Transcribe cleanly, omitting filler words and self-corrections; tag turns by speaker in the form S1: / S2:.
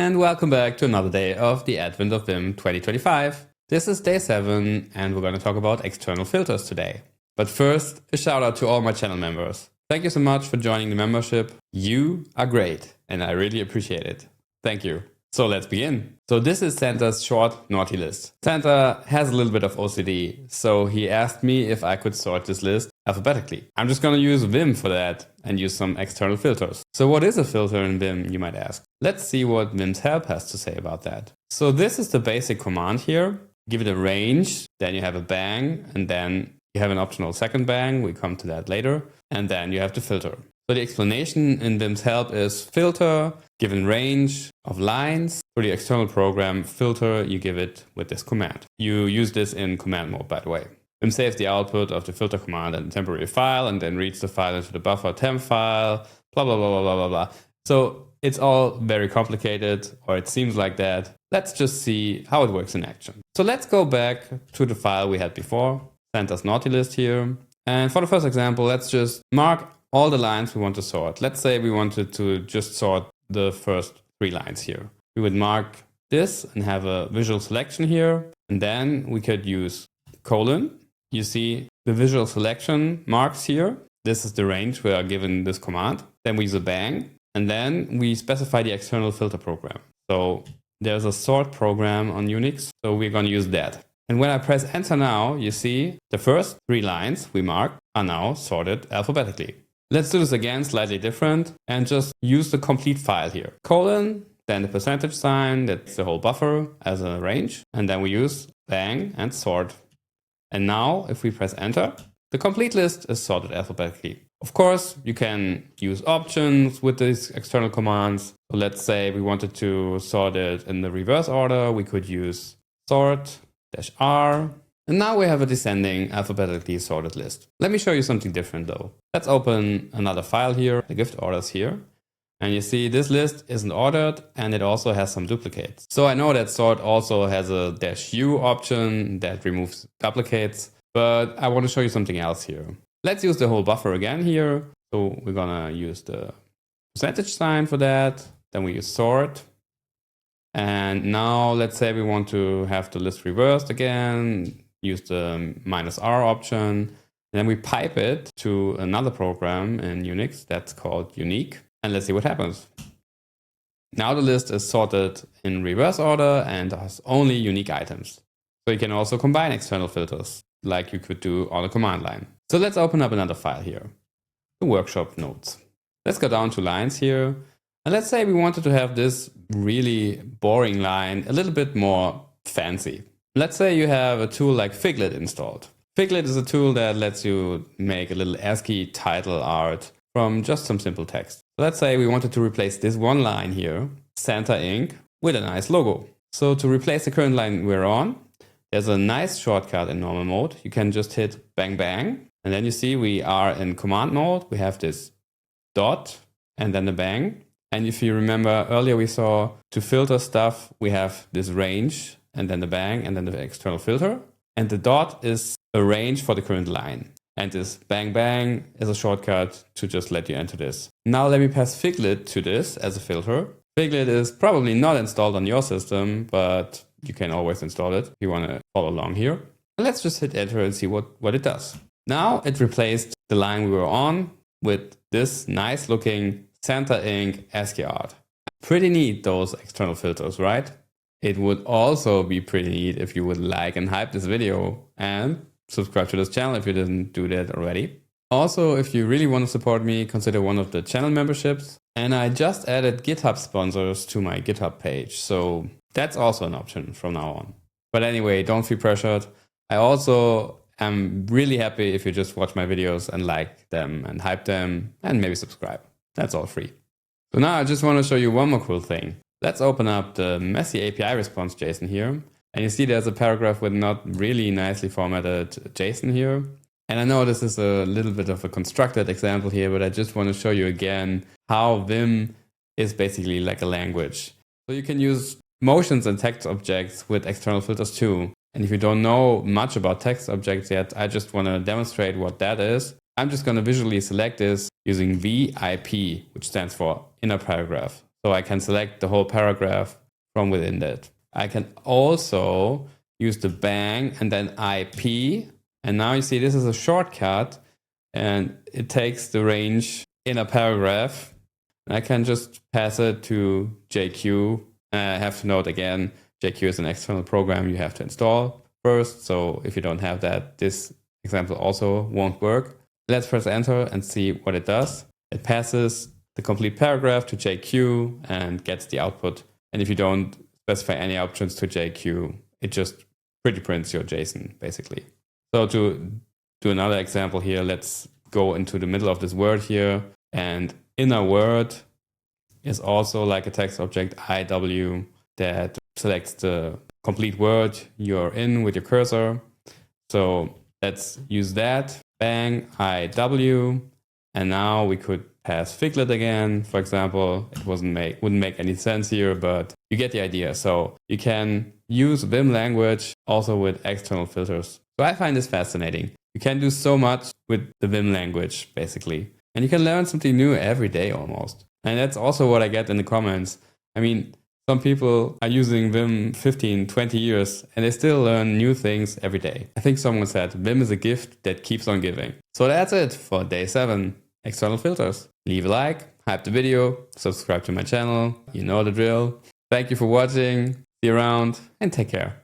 S1: and welcome back to another day of the Advent of Vim 2025. This is day 7 and we're going to talk about external filters today. But first, a shout out to all my channel members. Thank you so much for joining the membership. You are great and I really appreciate it. Thank you. So let's begin. So this is Santa's short naughty list. Santa has a little bit of OCD, so he asked me if I could sort this list alphabetically. I'm just going to use Vim for that and use some external filters. So what is a filter in Vim, you might ask? Let's see what Vim's help has to say about that. So this is the basic command here. Give it a range, then you have a bang, and then you have an optional second bang. We come to that later. And then you have the filter. So the explanation in Vim's help is filter, given range of lines. For the external program filter, you give it with this command. You use this in command mode, by the way. Vim saves the output of the filter command in a temporary file and then reads the file into the buffer temp file, blah, blah, blah, blah, blah, blah, blah. So it's all very complicated, or it seems like that. Let's just see how it works in action. So let's go back to the file we had before, Santa's naughty list here. And for the first example, let's just mark all the lines we want to sort. Let's say we wanted to just sort the first 3 lines here. We would mark this and have a visual selection here. And then we could use colon. You see the visual selection marks here. This is the range we are given this command. Then we use a bang. And then we specify the external filter program. So there's a sort program on Unix. So we're going to use that. And when I press enter now, you see the first 3 lines we marked are now sorted alphabetically. Let's do this again, slightly different, and just use the complete file here. Colon, then the percentage sign, that's the whole buffer as a range. And then we use bang and sort. And now if we press enter, the complete list is sorted alphabetically. Of course, you can use options with these external commands. So let's say we wanted to sort it in the reverse order. We could use sort-r. And now we have a descending alphabetically sorted list. Let me show you something different though. Let's open another file here, the gift orders here. And you see this list isn't ordered and it also has some duplicates. So I know that sort also has a -u option that removes duplicates, but I want to show you something else here. Let's use the whole buffer again here. So we're gonna use the percentage sign for that. Then we use sort. And now let's say we want to have the list reversed again. Use the -r option, and then we pipe it to another program in Unix that's called unique. And let's see what happens. Now the list is sorted in reverse order and has only unique items. So you can also combine external filters like you could do on a command line. So let's open up another file here, the workshop notes. Let's go down to lines here. And let's say we wanted to have this really boring line a little bit more fancy. Let's say you have a tool like Figlet installed. Figlet is a tool that lets you make a little ASCII title art from just some simple text. So let's say we wanted to replace this one line here, Santa Inc., with a nice logo. So to replace the current line we're on, there's a nice shortcut in normal mode. You can just hit bang bang. And then you see we are in command mode. We have this dot and then the bang. And if you remember earlier we saw to filter stuff, we have this range and then the bang and then the external filter. And the dot is a range for the current line. And this bang bang is a shortcut to just let you enter this. Now let me pass Figlet to this as a filter. Figlet is probably not installed on your system, but you can always install it if you want to follow along here. And let's just hit enter and see what it does. Now it replaced the line we were on with this nice looking Santa Inc. ASCII art. Pretty neat, those external filters, right? It would also be pretty neat if you would like and hype this video and subscribe to this channel if you didn't do that already. Also, if you really want to support me, consider one of the channel memberships. And I just added GitHub sponsors to my GitHub page, so that's also an option from now on. But anyway, don't feel pressured. I also am really happy if you just watch my videos and like them and hype them and maybe subscribe. That's all free. So now I just want to show you one more cool thing. Let's open up the messy API response JSON here. And you see there's a paragraph with not really nicely formatted JSON here. And I know this is a little bit of a constructed example here, but I just want to show you again how Vim is basically like a language. So you can use motions and text objects with external filters too. And if you don't know much about text objects yet, I just want to demonstrate what that is. I'm just going to visually select this using VIP, which stands for inner paragraph. So I can select the whole paragraph from within that. I can also use the bang and then IP. And now you see this is a shortcut and it takes the range in a paragraph. And I can just pass it to JQ. And I have to note again, JQ is an external program you have to install first. So if you don't have that, this example also won't work. Let's press enter and see what it does. It passes the complete paragraph to JQ and gets the output. And if you don't specify any options to JQ, it just pretty prints your JSON basically. So to do another example here, let's go into the middle of this word here. And inner word is also like a text object IW that selects the complete word you're in with your cursor. So let's use that. Bang, IW. And now we could pass figlet again, for example. It wouldn't make any sense here, but you get the idea. So you can use Vim language also with external filters. So I find this fascinating. You can do so much with the Vim language, basically. And you can learn something new every day almost. And that's also what I get in the comments. I mean, some people are using Vim 15, 20 years, and they still learn new things every day. I think someone said, Vim is a gift that keeps on giving. So that's it for day 7, external filters. Leave a like, hype the video, subscribe to my channel. You know the drill. Thank you for watching. See you around and take care.